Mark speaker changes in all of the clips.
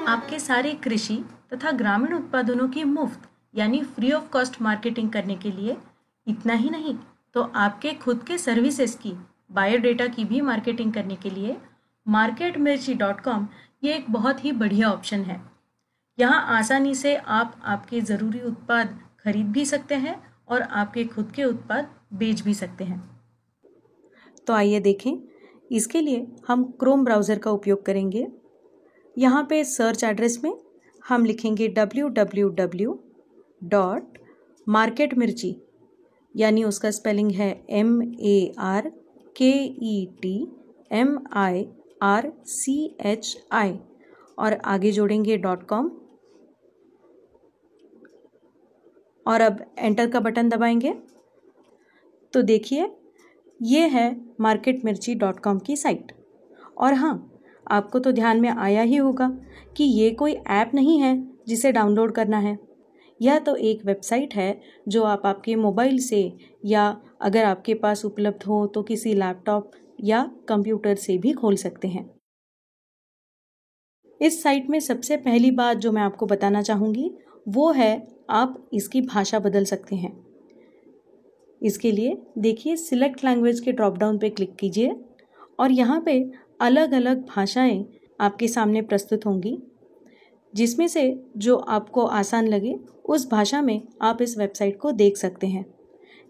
Speaker 1: आपके सारे कृषि तथा ग्रामीण उत्पादनों की मुफ्त यानी फ्री ऑफ कॉस्ट मार्केटिंग करने के लिए इतना ही नहीं तो आपके खुद के सर्विसेज की बायोडेटा की भी मार्केटिंग करने के लिए marketmirchi.com ये एक बहुत ही बढ़िया ऑप्शन है। यहाँ आसानी से आप आपके ज़रूरी उत्पाद खरीद भी सकते हैं और आपके खुद के उत्पाद बेच भी सकते हैं। तो आइए देखें, इसके लिए हम क्रोम ब्राउज़र का उपयोग करेंगे। यहाँ पे सर्च एड्रेस में हम लिखेंगे www.marketmirchi यानी उसका स्पेलिंग है MARKETMIRCHI और आगे जोड़ेंगे .com और अब एंटर का बटन दबाएंगे तो देखिए ये है marketmirchi.com की साइट। और हाँ, आपको तो ध्यान में आया ही होगा कि ये कोई ऐप नहीं है जिसे डाउनलोड करना है। यह तो एक वेबसाइट है जो आप आपके मोबाइल से या अगर आपके पास उपलब्ध हो तो किसी लैपटॉप या कंप्यूटर से भी खोल सकते हैं। इस साइट में सबसे पहली बात जो मैं आपको बताना चाहूँगी वो है आप इसकी भाषा बदल सकते हैं। इसके लिए देखिए सिलेक्ट लैंग्वेज के ड्रॉप डाउन पे क्लिक कीजिए और यहाँ पे अलग अलग भाषाएं आपके सामने प्रस्तुत होंगी, जिसमें से जो आपको आसान लगे उस भाषा में आप इस वेबसाइट को देख सकते हैं।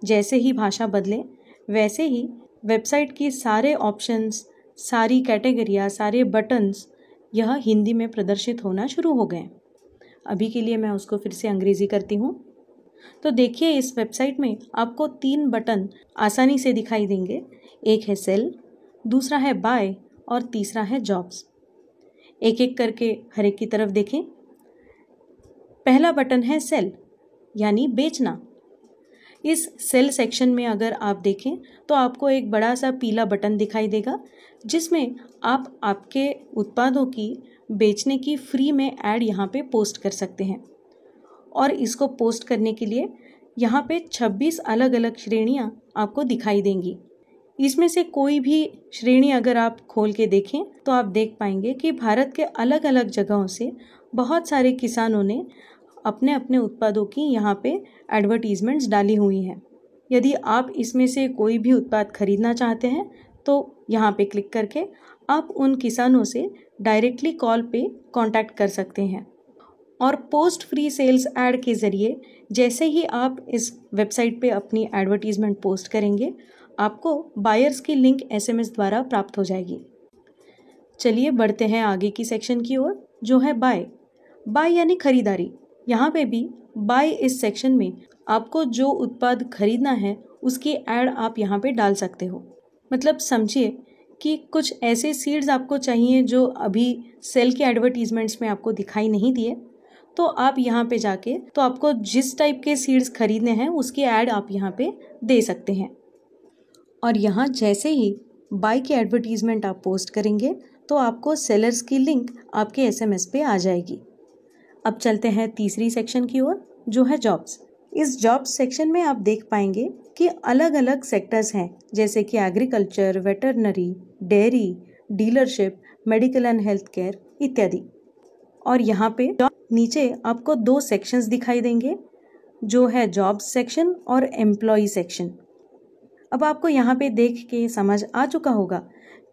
Speaker 1: जैसे ही भाषा बदले वैसे ही वेबसाइट की सारे ऑप्शंस, सारी कैटेगरियाँ, सारे बटन्स यह हिंदी में प्रदर्शित होना शुरू हो गए। अभी के लिए मैं उसको फिर से अंग्रेज़ी करती हूँ। तो देखिए इस वेबसाइट में आपको 3 बटन आसानी से दिखाई देंगे। एक है सेल, दूसरा है बाय और तीसरा है जॉब्स। एक एक करके हर एक की तरफ देखें। पहला बटन है सेल यानी बेचना। इस सेल सेक्शन में अगर आप देखें तो आपको एक बड़ा सा पीला बटन दिखाई देगा जिसमें आप आपके उत्पादों की बेचने की फ्री में ऐड यहाँ पे पोस्ट कर सकते हैं। और इसको पोस्ट करने के लिए यहाँ पे 26 अलग अलग श्रेणियाँ आपको दिखाई देंगी। इसमें से कोई भी श्रेणी अगर आप खोल के देखें तो आप देख पाएंगे कि भारत के अलग अलग जगहों से बहुत सारे किसानों ने अपने अपने उत्पादों की यहाँ पे एडवर्टीजमेंट्स डाली हुई हैं। यदि आप इसमें से कोई भी उत्पाद खरीदना चाहते हैं तो यहाँ पे क्लिक करके आप उन किसानों से डायरेक्टली कॉल पे कांटेक्ट कर सकते हैं। और पोस्ट फ्री सेल्स ऐड के ज़रिए जैसे ही आप इस वेबसाइट पे अपनी एडवर्टीजमेंट पोस्ट करेंगे आपको बायर्स की लिंक SMS द्वारा प्राप्त हो जाएगी। चलिए बढ़ते हैं आगे की सेक्शन की ओर जो है बाय। बाय यानी खरीदारी। यहाँ पे भी बाय इस सेक्शन में आपको जो उत्पाद खरीदना है उसकी ऐड आप यहाँ पे डाल सकते हो। मतलब समझिए कि कुछ ऐसे सीड्स आपको चाहिए जो अभी सेल के एडवर्टीजमेंट्स में आपको दिखाई नहीं दिए, तो आप यहाँ पे जाके तो आपको जिस टाइप के सीड्स खरीदने हैं उसकी ऐड आप यहाँ पे दे सकते हैं। और यहाँ जैसे ही बाय की एडवर्टीजमेंट आप पोस्ट करेंगे तो आपको सेलर्स की लिंक आपके SMS पे आ जाएगी। अब चलते हैं तीसरी सेक्शन की ओर जो है जॉब्स। इस जॉब्स सेक्शन में आप देख पाएंगे कि अलग अलग सेक्टर्स हैं जैसे कि agriculture, veterinary, dairy, dealership, medical and health care इत्यादि। और यहाँ पे नीचे आपको 2 सेक्शंस दिखाई देंगे जो है जॉब्स सेक्शन और एम्प्लॉय सेक्शन। अब आपको यहाँ पे देख के समझ आ चुका होगा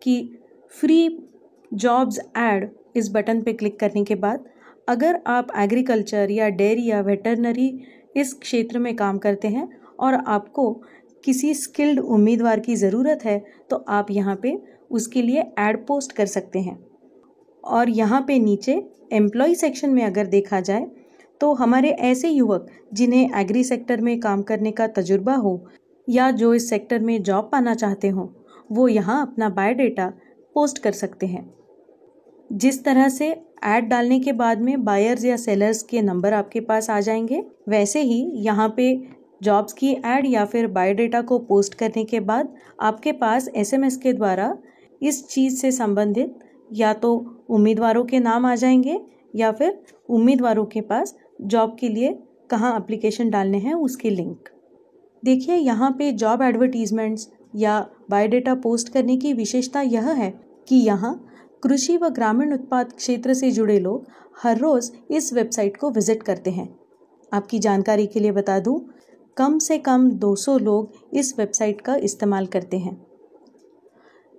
Speaker 1: कि फ्री जॉब्स ऐड इस बटन पे क्लिक करने के बाद अगर आप एग्रीकल्चर या डेयरी या वेटरनरी इस क्षेत्र में काम करते हैं और आपको किसी स्किल्ड उम्मीदवार की ज़रूरत है तो आप यहाँ पे उसके लिए ऐड पोस्ट कर सकते हैं। और यहाँ पे नीचे एम्प्लॉय सेक्शन में अगर देखा जाए तो हमारे ऐसे युवक जिन्हें एग्री सेक्टर में काम करने का तजुर्बा हो या जो इस सेक्टर में जॉब पाना चाहते हो वो यहाँ अपना बायोडेटा पोस्ट कर सकते हैं। जिस तरह से ऐड डालने के बाद में बायर्स या सेलर्स के नंबर आपके पास आ जाएंगे, वैसे ही यहाँ पे जॉब्स की ऐड या फिर बायोडेटा को पोस्ट करने के बाद आपके पास SMS के द्वारा इस चीज़ से संबंधित या तो उम्मीदवारों के नाम आ जाएंगे या फिर उम्मीदवारों के पास जॉब के लिए कहाँ एप्लीकेशन डालने हैं उसकी लिंक। देखिए यहाँ पे जॉब एडवर्टीजमेंट्स या बायोडाटा पोस्ट करने की विशेषता यह है कि यहाँ कृषि व ग्रामीण उत्पाद क्षेत्र से जुड़े लोग हर रोज़ इस वेबसाइट को विजिट करते हैं। आपकी जानकारी के लिए बता दूं, कम से कम 200 लोग इस वेबसाइट का इस्तेमाल करते हैं,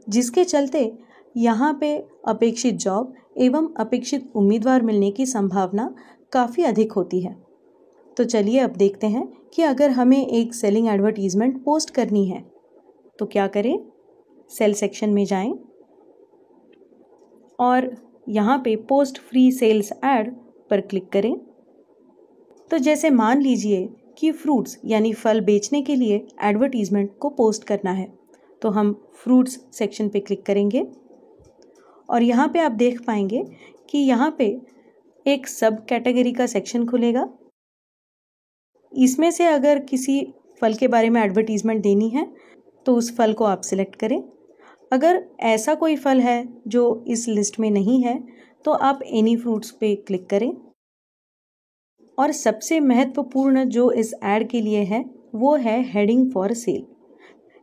Speaker 1: जिसके चलते यहाँ पे अपेक्षित जॉब एवं अपेक्षित उम्मीदवार मिलने की संभावना काफ़ी अधिक होती है। तो चलिए अब देखते हैं कि अगर हमें एक सेलिंग एडवर्टीजमेंट पोस्ट करनी है तो क्या करें। सेल सेक्शन में जाएं और यहाँ पे पोस्ट फ्री सेल्स ऐड पर क्लिक करें। तो जैसे मान लीजिए कि फ्रूट्स यानी फल बेचने के लिए एडवर्टीजमेंट को पोस्ट करना है, तो हम फ्रूट्स सेक्शन पे क्लिक करेंगे और यहाँ पे आप देख पाएंगे कि यहाँ पे एक सब कैटेगरी का सेक्शन खुलेगा। इसमें से अगर किसी फल के बारे में एडवर्टीजमेंट देनी है तो उस फल को आप सिलेक्ट करें। अगर ऐसा कोई फल है जो इस लिस्ट में नहीं है तो आप एनी फ्रूट्स पे क्लिक करें। और सबसे महत्वपूर्ण जो इस ऐड के लिए है वो है हेडिंग फॉर सेल,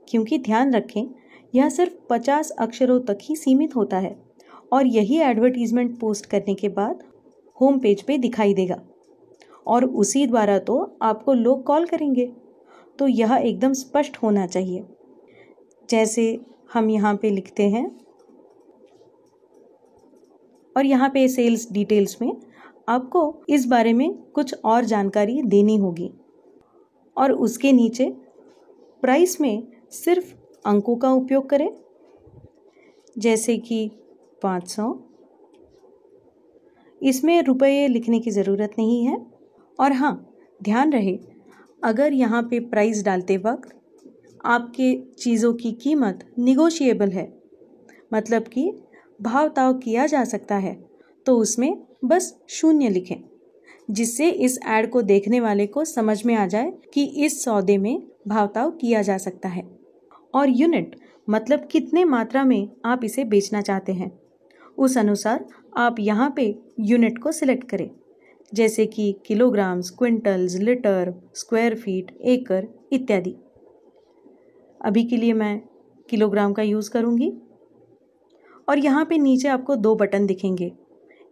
Speaker 1: क्योंकि ध्यान रखें यह सिर्फ 50 अक्षरों तक ही सीमित होता है और यही एडवर्टीजमेंट पोस्ट करने के बाद होम पेज पे दिखाई देगा और उसी द्वारा तो आपको लोग कॉल करेंगे। तो यह एकदम स्पष्ट होना चाहिए। जैसे हम यहाँ पे लिखते हैं और यहाँ पे सेल्स डिटेल्स में आपको इस बारे में कुछ और जानकारी देनी होगी और उसके नीचे प्राइस में सिर्फ अंकों का उपयोग करें, जैसे कि 500। इसमें रुपये लिखने की ज़रूरत नहीं है। और हाँ, ध्यान रहे अगर यहाँ पे प्राइस डालते वक्त आपके चीज़ों की कीमत निगोशिएबल है, मतलब कि भाव ताव किया जा सकता है, तो उसमें बस 0 लिखें, जिससे इस ऐड को देखने वाले को समझ में आ जाए कि इस सौदे में भाव ताव किया जा सकता है। और यूनिट मतलब कितने मात्रा में आप इसे बेचना चाहते हैं, उस अनुसार आप यहाँ पे यूनिट को सिलेक्ट करें, जैसे कि kilograms, quintals, litre, square feet, एकड़ इत्यादि। अभी के लिए मैं किलोग्राम का यूज़ करूँगी। और यहाँ पे नीचे आपको 2 बटन दिखेंगे,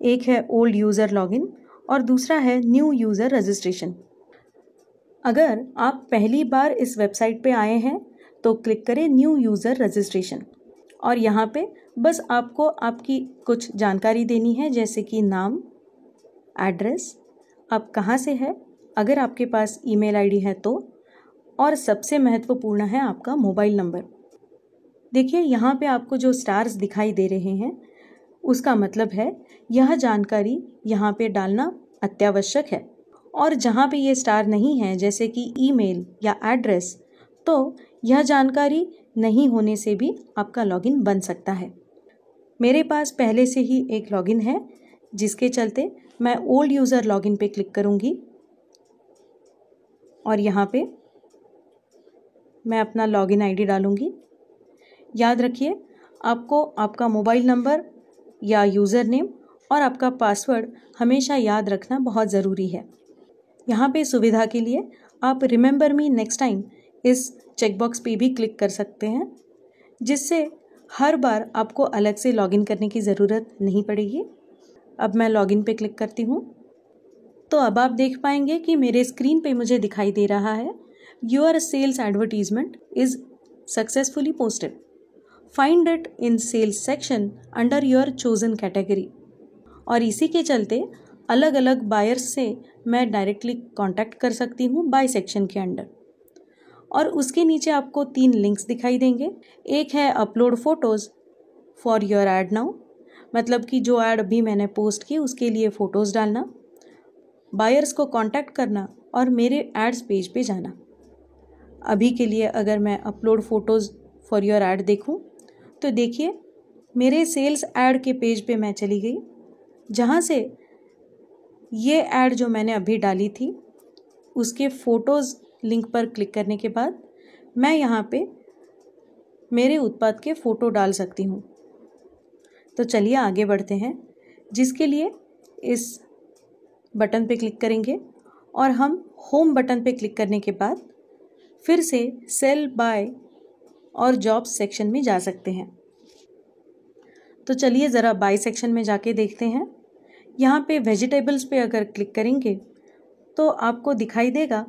Speaker 1: एक है ओल्ड यूज़र लॉगिन और दूसरा है न्यू यूज़र रजिस्ट्रेशन। अगर आप पहली बार इस वेबसाइट पे आए हैं तो क्लिक करें न्यू यूज़र रजिस्ट्रेशन और यहाँ पे बस आपको आपकी कुछ जानकारी देनी है, जैसे कि नाम, एड्रेस, आप कहाँ से है, अगर आपके पास ईमेल आईडी है तो, और सबसे महत्वपूर्ण है आपका मोबाइल नंबर। देखिए यहाँ पे आपको जो स्टार्स दिखाई दे रहे हैं उसका मतलब है यह जानकारी यहाँ पे डालना अत्यावश्यक है। और जहाँ पे ये स्टार नहीं है, जैसे कि ईमेल या एड्रेस, तो यह जानकारी नहीं होने से भी आपका लॉगिन बन सकता है। मेरे पास पहले से ही एक लॉगिन है, जिसके चलते मैं ओल्ड यूज़र लॉगिन पे क्लिक करूँगी और यहाँ पे मैं अपना लॉगिन आईडी डालूँगी। याद रखिए आपको आपका मोबाइल नंबर या यूज़र नेम और आपका पासवर्ड हमेशा याद रखना बहुत ज़रूरी है। यहाँ पे सुविधा के लिए आप रिमेंबर मी नेक्स्ट टाइम इस चेकबॉक्स पे भी क्लिक कर सकते हैं, जिससे हर बार आपको अलग से लॉगिन करने की ज़रूरत नहीं पड़ेगी। अब मैं लॉगिन पे क्लिक करती हूँ तो अब आप देख पाएंगे कि मेरे स्क्रीन पे मुझे दिखाई दे रहा है your sales advertisement is successfully posted, find it in sales section under your chosen category. और इसी के चलते अलग अलग बायर्स से मैं डायरेक्टली कांटेक्ट कर सकती हूँ बाय सेक्शन के अंडर। और उसके नीचे आपको 3 लिंक्स दिखाई देंगे। एक है upload photos for your add now, मतलब कि जो ऐड अभी मैंने पोस्ट की उसके लिए फ़ोटोज़ डालना, बायर्स को कांटेक्ट करना और मेरे एड्स पेज पे जाना। अभी के लिए अगर मैं upload photos for your add देखूं तो देखिए मेरे सेल्स ऐड के पेज पे मैं चली गई, जहां से ये ऐड जो मैंने अभी डाली थी उसके फ़ोटोज़ लिंक पर क्लिक करने के बाद मैं यहाँ पे मेरे उत्पाद के फ़ोटो डाल सकती हूँ। तो चलिए आगे बढ़ते हैं, जिसके लिए इस बटन पे क्लिक करेंगे और हम होम बटन पे क्लिक करने के बाद फिर से सेल बाय और जॉब्स सेक्शन में जा सकते हैं। तो चलिए ज़रा बाय सेक्शन में जाके देखते हैं। यहाँ पे वेजिटेबल्स पे अगर क्लिक करेंगे तो आपको दिखाई देगा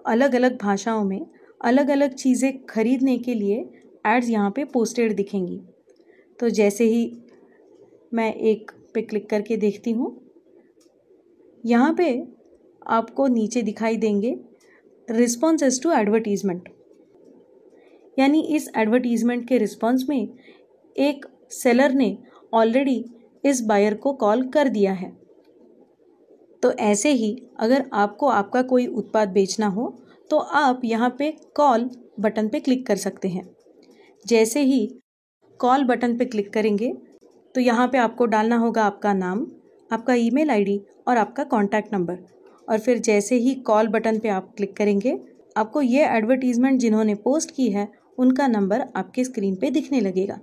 Speaker 1: अलग अलग भाषाओं में अलग अलग चीज़ें खरीदने के लिए एड्स यहाँ पे पोस्टेड दिखेंगी। तो जैसे ही मैं एक पे क्लिक करके देखती हूँ, यहाँ पे आपको नीचे दिखाई देंगे रिस्पॉन्सेस टू एडवर्टीज़मेंट, यानी इस एडवर्टीज़मेंट के रिस्पॉन्स में एक सेलर ने ऑलरेडी इस बायर को कॉल कर दिया है। तो ऐसे ही अगर आपको आपका कोई उत्पाद बेचना हो तो आप यहाँ पे कॉल बटन पे क्लिक कर सकते हैं। जैसे ही कॉल बटन पे क्लिक करेंगे तो यहाँ पे आपको डालना होगा आपका नाम, आपका ईमेल आईडी और आपका कॉन्टैक्ट नंबर, और फिर जैसे ही कॉल बटन पे आप क्लिक करेंगे आपको ये एडवर्टीज़मेंट जिन्होंने पोस्ट की है उनका नंबर आपके स्क्रीन पे दिखने लगेगा।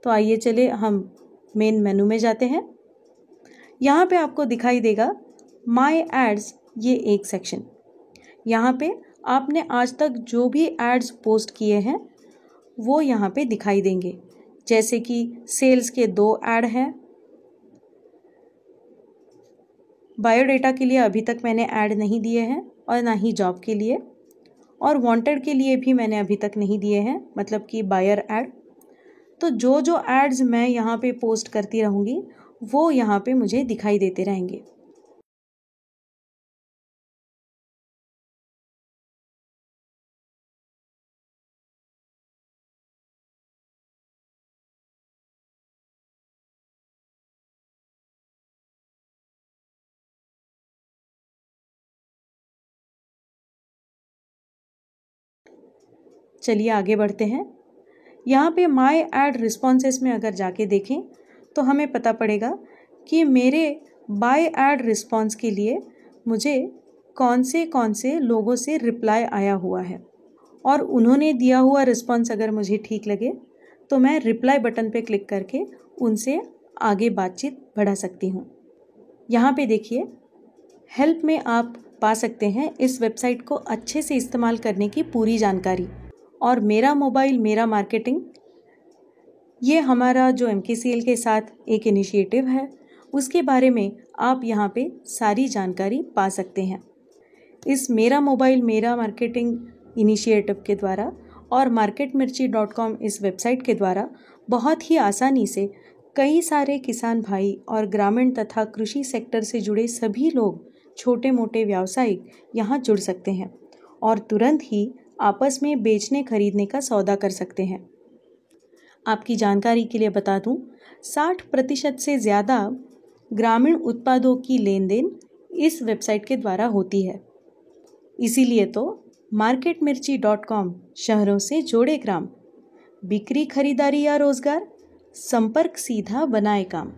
Speaker 1: तो आइए चले हम मेन मेनू में जाते हैं। यहाँ पे आपको दिखाई देगा माय एड्स, ये एक सेक्शन। यहाँ पे आपने आज तक जो भी एड्स पोस्ट किए हैं वो यहाँ पे दिखाई देंगे। जैसे कि सेल्स के 2 ऐड हैं, बायोडेटा के लिए अभी तक मैंने ऐड नहीं दिए हैं और ना ही जॉब के लिए, और वांटेड के लिए भी मैंने अभी तक नहीं दिए हैं, मतलब कि बायर ऐड। तो जो जो एड्स मैं यहाँ पे पोस्ट करती रहूँगी वो यहाँ पे मुझे दिखाई देते रहेंगे। चलिए आगे बढ़ते हैं। यहाँ पे माय ऐड रिस्पॉन्सेस में अगर जाके देखें तो हमें पता पड़ेगा कि मेरे बाय ऐड रिस्पॉन्स के लिए मुझे कौन से लोगों से रिप्लाई आया हुआ है, और उन्होंने दिया हुआ रिस्पॉन्स अगर मुझे ठीक लगे तो मैं रिप्लाई बटन पे क्लिक करके उनसे आगे बातचीत बढ़ा सकती हूँ। यहाँ पे देखिए हेल्प में आप पा सकते हैं इस वेबसाइट को अच्छे से इस्तेमाल करने की पूरी जानकारी, और मेरा मोबाइल मेरा मार्केटिंग, ये हमारा जो MKCL के साथ एक इनिशिएटिव है उसके बारे में आप यहाँ पे सारी जानकारी पा सकते हैं। इस मेरा मोबाइल मेरा मार्केटिंग इनिशिएटिव के द्वारा और marketmirchi.com इस वेबसाइट के द्वारा बहुत ही आसानी से कई सारे किसान भाई और ग्रामीण तथा कृषि सेक्टर से जुड़े सभी लोग, छोटे मोटे व्यावसायिक यहाँ जुड़ सकते हैं और तुरंत ही आपस में बेचने खरीदने का सौदा कर सकते हैं। आपकी जानकारी के लिए बता दूं, 60% से ज़्यादा ग्रामीण उत्पादों की लेन देन इस वेबसाइट के द्वारा होती है। इसीलिए तो marketmirchi.com शहरों से जोड़े ग्राम, बिक्री खरीदारी या रोजगार, संपर्क सीधा बनाए काम।